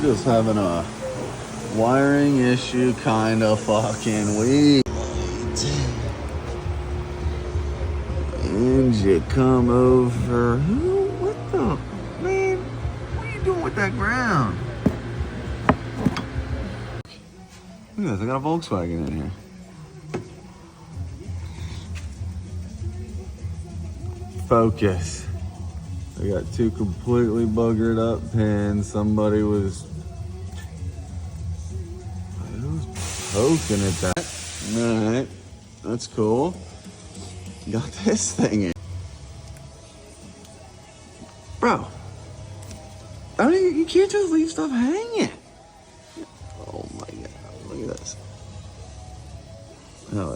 Just having a wiring issue kind of fucking week. And you come over. What the? Man, what are you doing with that ground? Look at this, I got a Volkswagen in here. Focus. I got two completely buggered up pins. Somebody was poking at that. Alright, that's cool. Got this thing in. Bro, I mean, you can't just leave stuff hanging. Oh my god, look at this. Oh